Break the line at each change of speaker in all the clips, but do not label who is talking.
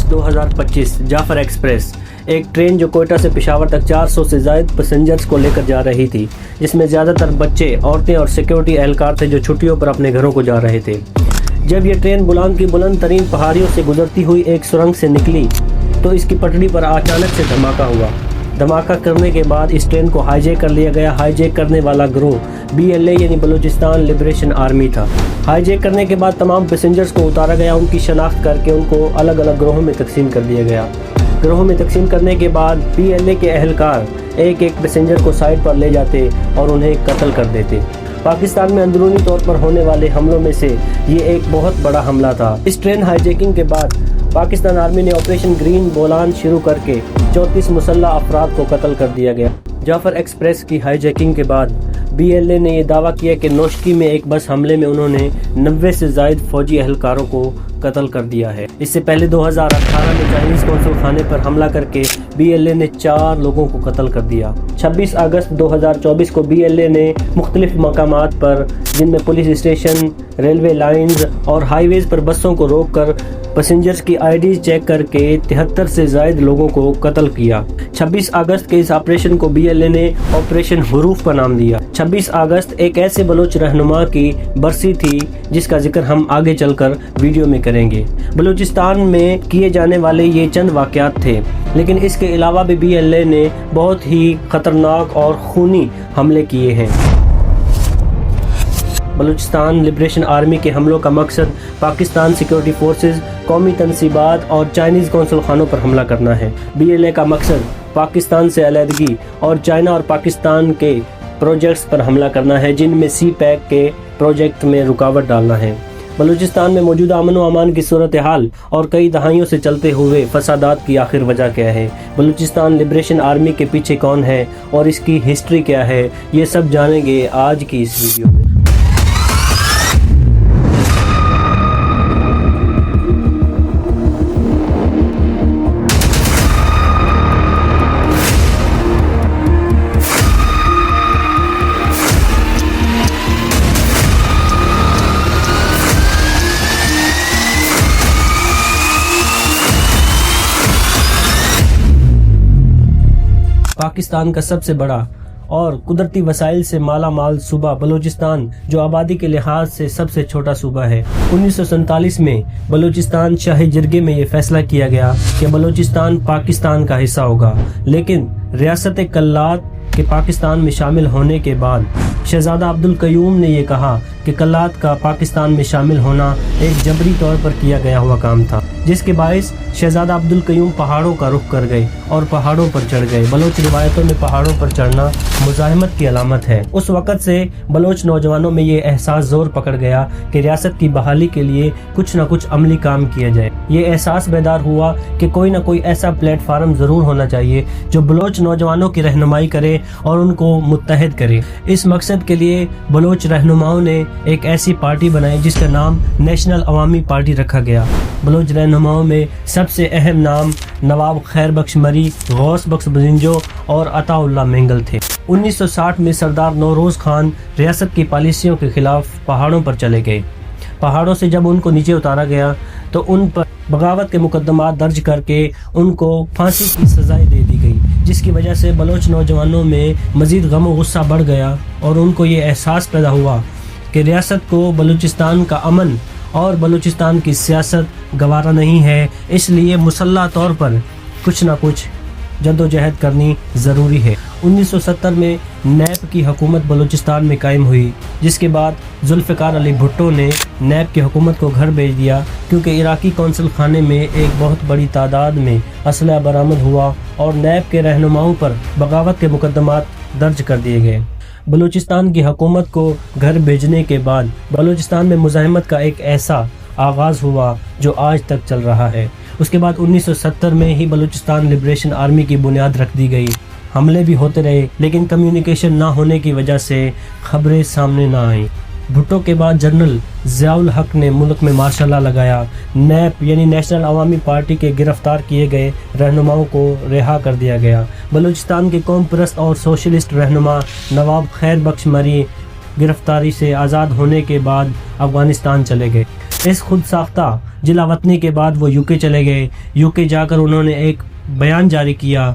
अगस्त 2025 Jafar express, एक train जो कोयटा से पेशावर तक 400 से ज़ायद पैसेंजर्स को लेकर जा रही थी, जिसमें ज़्यादातर बच्चे, औरतें और सिक्योरिटी एहलकार थे जो छुट्टियों पर अपने घरों को जा रहे थे। जब यह ट्रेन बुलांग की बुलंद तरीन पहाड़ियों से गुजरती हुई एक सुरंग से निकली तो इसकी पटड़ी पर अचानक से धमाका हुआ। धमाका करने के बाद इस ट्रेन को हाईजैक कर लिया गया। हाईजैक करने वाला गिरोह BLA यानी बलूचिस्तान लिबरेशन आर्मी था। हाईजैक करने के बाद तमाम पैसेंजर्स को उतारा गया, उनकी शनाख्त करके उनको अलग अलग गिरोहों में तकसीम कर दिया गया। गिरोहों में तकसीम करने के बाद BLA के एहलकार एक एक पैसेंजर को साइड पर ले जाते और उन्हें कत्ल कर देते। पाकिस्तान में अंदरूनी तौर पर होने वाले हमलों में से ये एक बहुत बड़ा हमला था। इस ट्रेन हाईजैकिंग के बाद पाकिस्तान आर्मी ने ऑपरेशन ग्रीन बोलान शुरू करके 34 मुसल्लह अफराद को कत्ल कर दिया गया। जाफर एक्सप्रेस की हाईजैकिंग के बाद BLA ने यह दावा किया कि नौशकी में एक बस हमले में उन्होंने 90 से ज़ायद फौजी एहलकारों को कत्ल कर दिया है। इससे पहले 2018 में चाइनीज़ कौंसल खाने पर हमला करके BLA ने 4 लोगों को कत्ल कर दिया। 26 अगस्त 2024 को BLA ने मुख्तलिफ मकामात पर, जिनमें पुलिस स्टेशन, रेलवे लाइन्स और हाईवेज़ पर बसों को रोक कर पैसेंजर्स की ID चेक करके 73 से ज़ायद लोगों को कत्ल किया। 26 अगस्त के इस ऑपरेशन को BLA ने ऑपरेशन हुरूफ का नाम दिया। 26 अगस्त एक ऐसे बलोच रहनुमा की बरसी थी जिसका जिक्र हम आगे चलकर वीडियो में करेंगे। बलूचिस्तान में किए जाने वाले ये चंद वाक़यात थे, लेकिन इसके अलावा भी BLA ने बहुत ही ख़तरनाक और खूनी हमले किए हैं। बलूचिस्तान लिबरेशन आर्मी के हमलों का मकसद पाकिस्तान सिक्योरिटी फोर्सेस, कौमी तनसीबात और चाइनीज़ कौंसल खानों पर हमला करना है। BLA का मकसद पाकिस्तान से अलहदगी और चाइना और पाकिस्तान के प्रोजेक्ट्स पर हमला करना है, जिनमें CPEC के प्रोजेक्ट में रुकावट डालना है। बलूचिस्तान में मौजूदा अमन व अमान की सूरत हाल और कई दहाइयों से चलते हुए फसादात की आखिर वजह क्या है, बलूचिस्तान लिबरेशन आर्मी के पीछे कौन है और इसकी हिस्ट्री क्या है, ये सब जानेंगे आज की इस वीडियो में। पाकिस्तान का सबसे बड़ा और कुदरती वसाइल से माला माल सूबा बलूचिस्तान, जो आबादी के लिहाज से सबसे छोटा सूबा है। 1947 में बलूचिस्तान शाही जिरगे में ये फैसला किया गया कि बलूचिस्तान पाकिस्तान का हिस्सा होगा, लेकिन रियासत कल्लात के पाकिस्तान में शामिल होने के बाद शहजादा अब्दुल कयूम ने यह कहा कि कल्लात का पाकिस्तान में शामिल होना एक जबरी तौर पर किया गया हुआ काम था, जिसके बायस शहजादा अब्दुल कयूम पहाड़ों का रुख कर गए और पहाड़ों पर चढ़ गए। बलोच रिवायतों में पहाड़ों पर चढ़ना मुजाहिमत की अलामत है। उस वक़्त से बलोच नौजवानों में ये एहसास जोर पकड़ गया कि रियासत की बहाली के लिए कुछ न कुछ अमली काम किया जाए। ये एहसास बेदार हुआ कि कोई न कोई ऐसा प्लेटफार्म ज़रूर होना चाहिए जो बलोच नौजवानों की रहनुमाई करे और उनको मुत्तहद करे। इस मकसद के लिए बलोच रहनुमाओं ने एक ऐसी पार्टी बनाई जिसका नाम नेशनल अवामी पार्टी रखा गया। बलोच रहनुमाओं में सबसे अहम नाम नवाब खैर बख्श मरी, गौस बख्श बजिंजो और अताउल्लाह मेंगल थे। 1960 में सरदार नौरोज़ खान रियासत की पॉलिसियों के खिलाफ पहाड़ों पर चले गए। पहाड़ों से जब उनको नीचे उतारा गया तो उन पर बगावत के मुकदमात दर्ज करके उनको फांसी की सजाएं दे दी गई, जिसकी वजह से बलोच नौजवानों में मज़ीद गम व गुस्सा बढ़ गया और उनको ये एहसास पैदा हुआ कि रियासत को बलूचिस्तान का अमन और बलूचिस्तान की सियासत गवारा नहीं है, इसलिए मुसल्लह तौर पर कुछ ना कुछ जद्दोजहद करनी ज़रूरी है। 1970 में नैब की हुकूमत बलूचिस्तान में कायम हुई, जिसके बाद जुल्फ़िकार अली भुट्टो ने नैब की हुकूमत को घर भेज दिया, क्योंकि इराकी कौंसल खाने में एक बहुत बड़ी तादाद में असलहा बरामद हुआ और नैब के रहनुमाओं पर बगावत के मुकदमात दर्ज कर दिए गए। बलूचिस्तान की हुकूमत को घर भेजने के बाद बलूचिस्तान में मुज़ाहिमत का एक ऐसा आगाज़ हुआ जो आज तक चल रहा है। उसके बाद 1970 में ही बलूचिस्तान लिबरेशन आर्मी की बुनियाद रख दी गई। हमले भी होते रहे, लेकिन कम्युनिकेशन ना होने की वजह से खबरें सामने ना आईं। भुट्टो के बाद जनरल ज़ियाउल हक ने मुल्क में मार्शल लॉ लगाया। नैप यानी नेशनल अवामी पार्टी के गिरफ्तार किए गए रहनुमाओं को रिहा कर दिया गया। बलूचिस्तान के कौम परस्त और सोशलिस्ट रहनुमा नवाब खैर बख्श मरी गिरफ्तारी से आज़ाद होने के बाद अफ़गानिस्तान चले गए। इस खुद साख्ता جلا وطنی کے بعد وہ UK چلے گئے۔ UK جا کر انہوں نے ایک بیان جاری کیا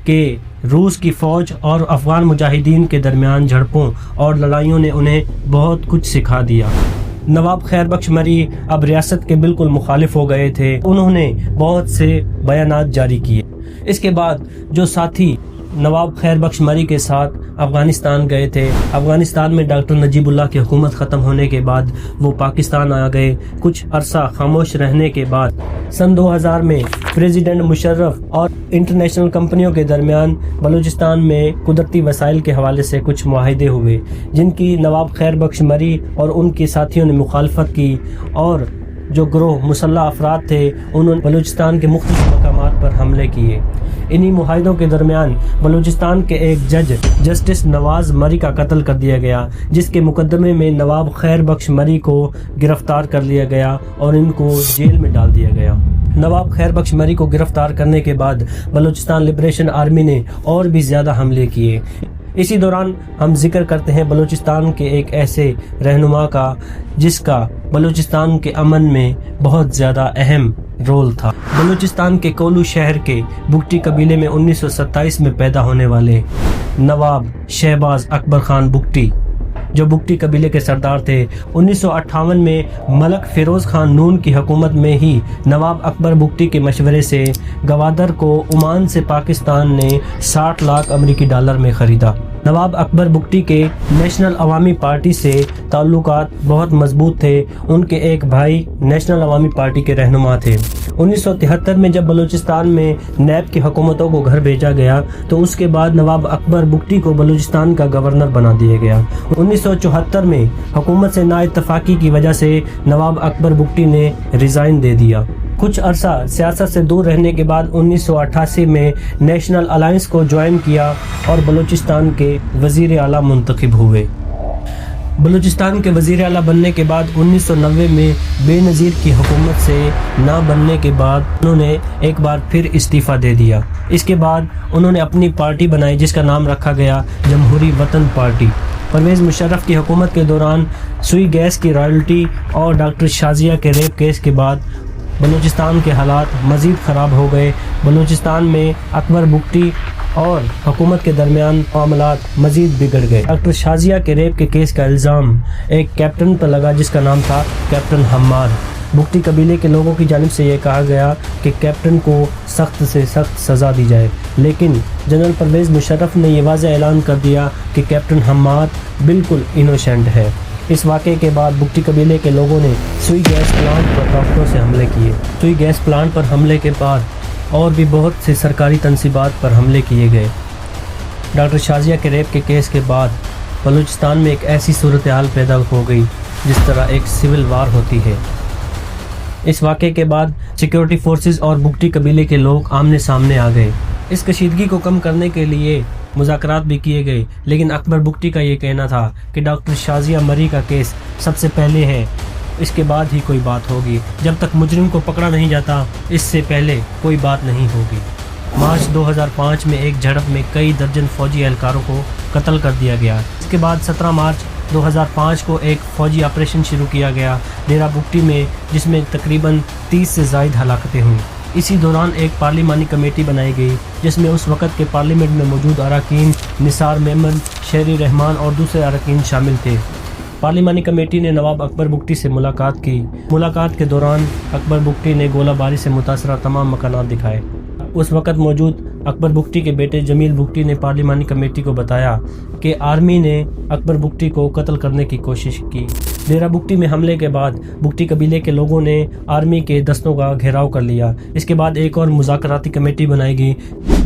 کہ روس کی فوج اور افغان مجاہدین کے درمیان جھڑپوں اور لڑائیوں نے انہیں بہت کچھ سکھا دیا۔ نواب خیر بخش مری اب ریاست کے بالکل مخالف ہو گئے تھے۔ انہوں نے بہت سے بیانات جاری کیے۔ اس کے بعد جو ساتھی نواب خیر بخش مری کے ساتھ افغانستان گئے تھے، افغانستان میں ڈاکٹر نجیب اللہ کی حکومت ختم ہونے کے بعد وہ پاکستان آ گئے۔ کچھ عرصہ خاموش رہنے کے بعد سن 2000 میں پریزیڈنٹ مشرف اور انٹرنیشنل کمپنیوں کے درمیان بلوچستان میں قدرتی وسائل کے حوالے سے کچھ معاہدے ہوئے، جن کی نواب خیر بخش مری اور ان کے ساتھیوں نے مخالفت کی، اور جو گروہ مسلح افراد تھے انہوں نے بلوچستان کے مختلف مقامات پر حملے کیے۔ انہی معاہدوں کے درمیان بلوچستان کے ایک جج جسٹس نواز مری کا قتل کر دیا گیا، جس کے مقدمے میں نواب خیر بخش مری کو گرفتار کر لیا گیا اور ان کو جیل میں ڈال دیا گیا۔ نواب خیر بخش مری کو گرفتار کرنے کے بعد بلوچستان لبریشن آرمی نے اور بھی زیادہ حملے کیے۔ اسی دوران ہم ذکر کرتے ہیں بلوچستان کے ایک ایسے رہنما کا جس کا بلوچستان کے امن میں بہت زیادہ اہم رول تھا۔ بلوچستان کے کولو شہر کے بگٹی قبیلے میں 1927 میں پیدا ہونے والے نواب شہباز اکبر خان بگٹی، جو بگٹی قبیلے کے سردار تھے، 1958 میں ملک فیروز خان نون کی حکومت میں ہی نواب اکبر بگٹی کے مشورے سے گوادر کو عمان سے پاکستان نے 60 لاکھ امریکی ڈالر میں خریدا۔ نواب اکبر بگٹی کے نیشنل عوامی پارٹی سے تعلقات بہت مضبوط تھے۔ ان کے ایک بھائی نیشنل عوامی پارٹی کے رہنما تھے۔ 1973 میں جب بلوچستان میں نیب کی حکومتوں کو گھر بھیجا گیا تو اس کے بعد نواب اکبر بگٹی کو بلوچستان کا گورنر بنا دیا گیا۔ 1974 میں حکومت سے نا اتفاقی کی وجہ سے نواب اکبر بگٹی نے ریزائن دے دیا۔ کچھ عرصہ سیاست سے دور رہنے کے بعد 1988 میں نیشنل الائنس کو جوائن کیا اور بلوچستان کے وزیر اعلیٰ منتخب ہوئے۔ بلوچستان کے وزیر اعلیٰ بننے کے بعد 1990 میں بے نظیر کی حکومت سے نہ بننے کے بعد انہوں نے ایک بار پھر استعفیٰ دے دیا۔ اس کے بعد انہوں نے اپنی پارٹی بنائی جس کا نام رکھا گیا جمہوری وطن پارٹی۔ پرویز مشرف کی حکومت کے دوران سوئی گیس کی رائلٹی اور ڈاکٹر شازیہ کے ریپ کیس کے بعد بلوچستان کے حالات مزید خراب ہو گئے۔ بلوچستان میں اکبر بگٹی اور حکومت کے درمیان معاملات مزید بگڑ گئے۔ ڈاکٹر شازیہ کے ریپ کے کیس کا الزام ایک کیپٹن پر لگا جس کا نام تھا کیپٹن حمار۔ بگٹی قبیلے کے لوگوں کی جانب سے یہ کہا گیا کہ کیپٹن کو سخت سے سخت سزا دی جائے، لیکن جنرل پرویز مشرف نے یہ واضح اعلان کر دیا کہ کیپٹن حمار بالکل انوسینٹ ہے۔ اس واقعے کے بعد بگٹی قبیلے کے لوگوں نے سوئی گیس پلانٹ پر ڈاکٹروں سے حملے کیے۔ سوئی گیس پلانٹ پر حملے کے بعد اور بھی بہت سے سرکاری تنصیبات پر حملے کیے گئے۔ ڈاکٹر شازیہ کے ریپ کے کیس کے بعد بلوچستان میں ایک ایسی صورتحال پیدا ہو گئی جس طرح ایک سول وار ہوتی ہے۔ اس واقعے کے بعد سیکیورٹی فورسز اور بگٹی قبیلے کے لوگ آمنے سامنے آ گئے۔ اس کشیدگی کو کم کرنے کے لیے مذاکرات بھی کیے گئے، لیکن اکبر بگٹی کا یہ کہنا تھا کہ ڈاکٹر شازیہ مری کا کیس سب سے پہلے ہے، اس کے بعد ہی کوئی بات ہوگی۔ جب تک مجرم کو پکڑا نہیں جاتا اس سے پہلے کوئی بات نہیں ہوگی۔ مارچ 2005 میں ایک جھڑپ میں کئی درجن فوجی اہلکاروں کو قتل کر دیا گیا۔ اس کے بعد 17 مارچ 2005 کو ایک فوجی آپریشن شروع کیا گیا ڈیرہ بگٹی میں، جس میں تقریباً 30 سے زائد ہلاکتیں ہوئیں۔ اسی دوران ایک پارلیمانی کمیٹی بنائی گئی جس میں اس وقت کے پارلیمنٹ میں موجود اراکین نثار میمن، شیری رحمان اور دوسرے اراکین شامل تھے۔ پارلیمانی کمیٹی نے نواب اکبر بگٹی سے ملاقات کی۔ ملاقات کے دوران اکبر بگٹی نے گولہ باری سے متاثرہ تمام مکانات دکھائے۔ اس وقت موجود اکبر بگٹی کے بیٹے جمیل بگٹی نے پارلیمانی کمیٹی کو بتایا کہ آرمی نے اکبر بگٹی کو قتل کرنے کی کوشش کی۔ ڈیرہ بگٹی میں حملے کے بعد بگٹی قبیلے کے لوگوں نے آرمی کے دستوں کا گھیراؤ کر لیا۔ اس کے بعد ایک اور مذاکراتی کمیٹی بنائی گئی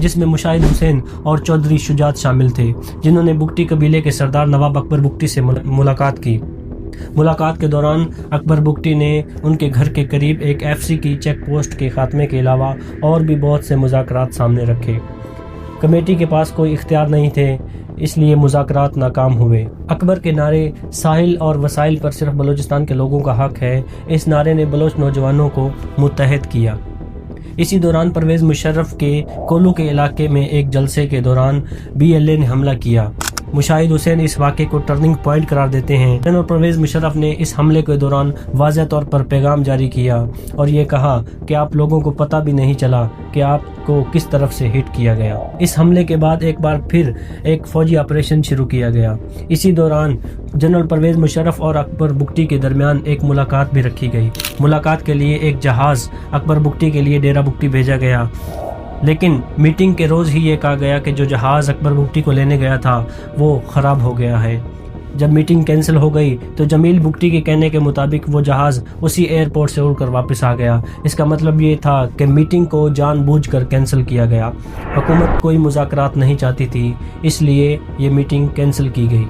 جس میں مشاہد حسین اور چودھری شجاعت شامل تھے، جنہوں نے بگٹی قبیلے کے سردار نواب اکبر بگٹی سے ملاقات کی۔ ملاقات کے دوران اکبر بگٹی نے ان کے گھر کے قریب ایک FC کی چیک پوسٹ کے خاتمے کے علاوہ اور بھی بہت سے مذاکرات سامنے رکھے۔ کمیٹی کے پاس کوئی اختیار نہیں تھے، اس لیے مذاکرات ناکام ہوئے۔ اکبر کے نعرے ساحل اور وسائل پر صرف بلوچستان کے لوگوں کا حق ہے، اس نعرے نے بلوچ نوجوانوں کو متحد کیا۔ اسی دوران پرویز مشرف کے کولو کے علاقے میں ایک جلسے کے دوران BLA نے حملہ کیا۔ मुशाहिद हुसैन इस वाक़े को टर्निंग पॉइंट करार देते हैं। जनरल परवेज़ मुशर्रफ ने इस हमले के दौरान वाज़ेह तौर पर पैगाम जारी किया और ये कहा कि आप लोगों को पता भी नहीं चला कि आपको किस तरफ से हिट किया गया। इस हमले के बाद एक बार फिर एक फौजी ऑपरेशन शुरू किया गया। इसी दौरान जनरल परवेज़ मुशर्रफ और अकबर बुगटी के दरमियान एक मुलाकात भी रखी गई। मुलाकात के लिए एक जहाज़ अकबर बुगटी के लिए डेरा बुगटी भेजा गया, लेकिन मीटिंग के रोज़ ही ये कहा गया कि जो जहाज़ अकबर बुगटी को लेने गया था वो ख़राब हो गया है। जब मीटिंग कैंसिल हो गई तो जमील बुगटी के कहने के मुताबिक वो जहाज़ उसी एयरपोर्ट से उड़कर वापस आ गया। इसका मतलब ये था कि मीटिंग को जानबूझकर कैंसिल किया गया। हुकूमत कोई मुज़ाकरात नहीं चाहती थी, इसलिए ये मीटिंग कैंसिल की गई।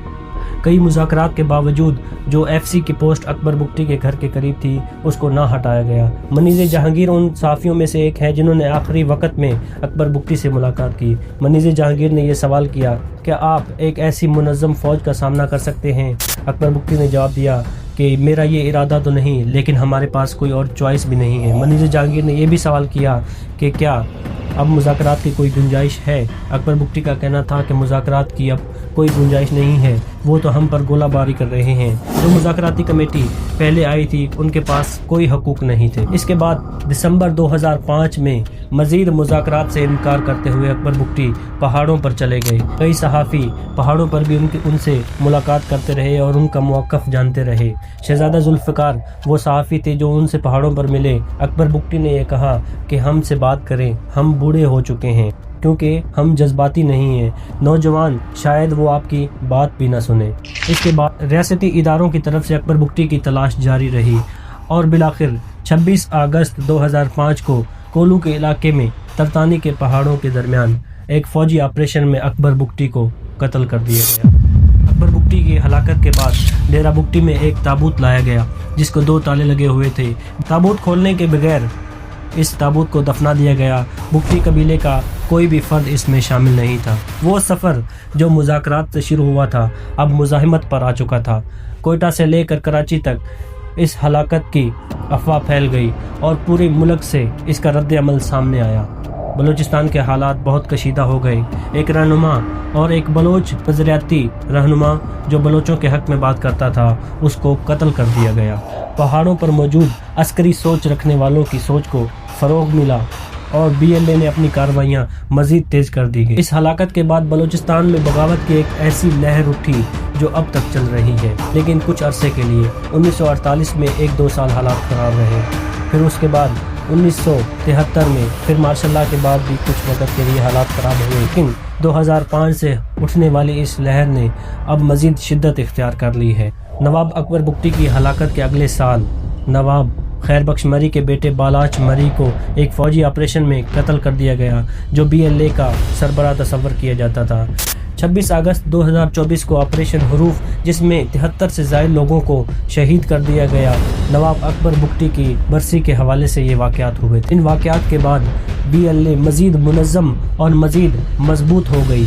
कई मुज़ाकरात के बावजूद जो एफसी की पोस्ट अकबर बुगटी के घर के करीब थी उसको ना हटाया गया। मनीज़ जहांगीर उन सहाफ़ियों में से एक है जिन्होंने आखिरी वक्त में अकबर बुगटी से मुलाकात की। मनीज़ जहांगीर ने यह सवाल किया कि आप एक ऐसी मुनज़्ज़म फ़ौज का सामना कर सकते हैं? अकबर बुगटी ने जवाब दिया कि मेरा ये इरादा तो नहीं, लेकिन हमारे पास कोई और चॉइस भी नहीं है। मनीज़ जहांगीर ने यह भी सवाल किया कि क्या अब मुज़ाकरात की कोई गुंजाइश है? अकबर बुगटी का कहना था कि मुज़ाकरात की अब कोई गुंजाइश नहीं है, वो तो हम पर गोलाबारी कर रहे हैं। जो मुज़ाकराती कमेटी पहले आई थी उनके पास कोई हकूक नहीं थे। इसके बाद दिसंबर 2005 में मज़ीद मुज़ाकरात से इनकार करते हुए अकबर बुगटी पहाड़ों पर चले गए। कई सहाफ़ी पहाड़ों पर भी उनसे मुलाकात करते रहे और उनका मौक़िफ़ जानते रहे। शहज़ादा जुल्फ़िकार वो सहाफ़ी थे जो उनसे पहाड़ों पर मिले। अकबर बुगटी ने यह कहा कि हमसे बात करें, हम बूढ़े हो चुके हैं, क्योंकि हम जज्बाती नहीं हैं। नौजवान शायद वो आपकी बात भी ना सुने। इसके बाद रियासती इदारों की तरफ से अकबर बुगटी की तलाश जारी रही और बिलाखिर 26 अगस्त 2005 को कोलू के इलाके में तरतानी के पहाड़ों के दरमियान एक फ़ौजी ऑपरेशन में अकबर बुगटी को कत्ल कर दिया गया। अकबर बुगटी की हलाकत के बाद डेरा बुगटी में एक ताबूत लाया गया जिसको 2 ताले लगे हुए थे। ताबूत खोलने के बगैर इस ताबूत को दफना दिया गया। बुगटी कबीले का कोई भी फर्द इसमें शामिल नहीं था। वो सफ़र जो मुज़ाकरात से शुरू हुआ था अब मुज़ाहिमत पर आ चुका था। कोयटा से लेकर कराची तक इस हलाकत की अफवाह फैल गई और पूरे मुल्क से इसका रद्द अमल सामने आया। बलूचिस्तान के हालात बहुत कशीदा हो गए। एक रहनुमा और एक बलोच नज़रियाती रहनुमा जो बलोचों के हक़ में बात करता था उसको कत्ल कर दिया गया। पहाड़ों पर मौजूद अस्करी सोच रखने वालों की सोच को फ़रोग़ मिला और BLA ने अपनी कार्रवाइयाँ मज़ीद तेज़ कर दी गई। इस हलाकत के बाद बलूचिस्तान में बगावत की एक ऐसी लहर उठी जो अब तक चल रही है, लेकिन कुछ अरसे के लिए। 1948 में 1-2 साल हालात ख़राब रहे, फिर उसके बाद 1973 में, फिर मार्शल लॉ के बाद भी कुछ वक्त के लिए हालात ख़राब हुए, लेकिन 2005 से उठने वाली इस लहर ने अब मज़ीद शिद्दत इख्तियार कर ली है। नवाब अकबर बुगटी की हलाकत के अगले साल नवाब खैर बख्श मरी के बेटे बालाच मरी को एक फ़ौजी ऑपरेशन में कत्ल कर दिया गया जो BLA का सरबराह तस्वर किया जाता था। 26 अगस्त 2024 को ऑपरेशन हुरूफ, जिसमें 73 से ज़ायद लोगों को शहीद कर दिया गया, नवाब अकबर बुगटी की बरसी के हवाले से ये वाक़यात हुए थे। इन वाक़यात के बाद BLA मज़ीद मुनज़्ज़म और मज़ीद मजबूत हो गई।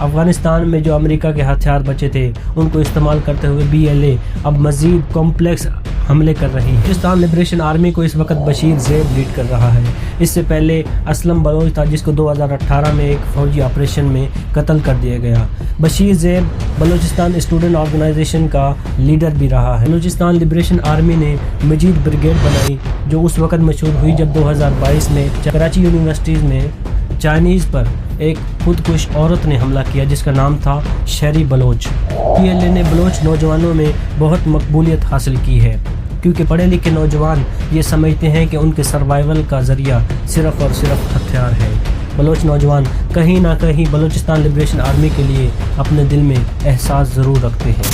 अफ़गानिस्तान में जो अमेरिका के हथियार बचे थे उनको इस्तेमाल करते हुए BLA अब मज़ीद कॉम्प्लेक्स हमले कर रही है। बलूचिस्तान लिबरेशन आर्मी को इस वक्त बशीर ज़ेब लीड कर रहा है। इससे पहले असलम बलोच था जिसको 2018 में एक फ़ौजी ऑपरेशन में कत्ल कर दिया गया। बशीर ज़ेब बलूचिस्तान स्टूडेंट ऑर्गेनाइजेशन का लीडर भी रहा है। बलूचिस्तान लिबरेशन आर्मी ने मजीद ब्रिगेड बनाई जो उस वक्त मशहूर हुई जब 2022 में कराची यूनिवर्सिटी में चाइनीज़ पर एक खुदकुश औरत ने हमला किया जिसका नाम था शेरी बलोच। BLA ने बलोच नौजवानों में बहुत मकबूलियत हासिल की है क्योंकि पढ़े लिखे नौजवान ये समझते हैं कि उनके सर्वाइवल का ज़रिया सिर्फ़ और सिर्फ हथियार है। बलोच नौजवान कहीं ना कहीं बलूचिस्तान लिबरेशन आर्मी के लिए अपने दिल में एहसास ज़रूर रखते हैं,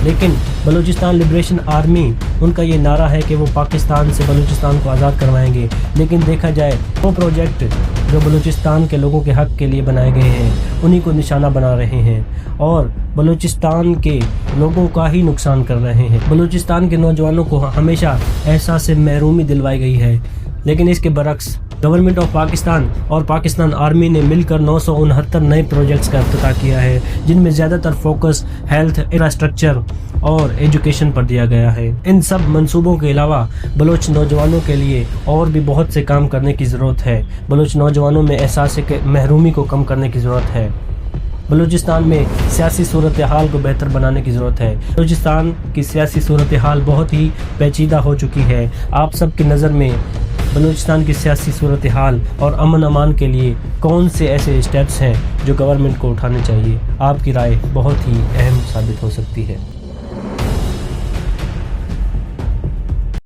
लेकिन बलूचिस्तान लिबरेशन आर्मी उनका ये नारा है कि वो पाकिस्तान से बलूचिस्तान को आज़ाद करवाएंगे, लेकिन देखा जाए वो प्रोजेक्ट जो बलूचिस्तान के लोगों के हक़ के लिए बनाए गए हैं उन्हीं को निशाना बना रहे हैं और बलूचिस्तान के लोगों का ही नुकसान कर रहे हैं। बलूचिस्तान के नौजवानों को हमेशा एहसास महरूमी दिलवाई गई है, लेकिन इसके बरक्स गवर्नमेंट ऑफ पाकिस्तान और पाकिस्तान आर्मी ने मिलकर 969 नए प्रोजेक्ट्स का इफ्तिताह किया है जिनमें ज़्यादातर फोकस हेल्थ, इंफ्रास्ट्रक्चर और एजुकेशन पर दिया गया है। इन सब मंसूबों के अलावा बलोच नौजवानों के लिए और भी बहुत से काम करने की ज़रूरत है। बलोच नौजवानों में एहसास महरूमी को कम करने की ज़रूरत है। بلوچستان میں سیاسی صورتحال کو بہتر بنانے کی ضرورت ہے۔ بلوچستان کی سیاسی صورتحال بہت ہی پیچیدہ ہو چکی ہے۔ آپ سب کی نظر میں بلوچستان کی سیاسی صورتحال اور امن امان کے لیے کون سے ایسے اسٹیپس ہیں جو گورنمنٹ کو اٹھانے چاہیے؟ آپ کی رائے بہت ہی اہم ثابت ہو سکتی ہے۔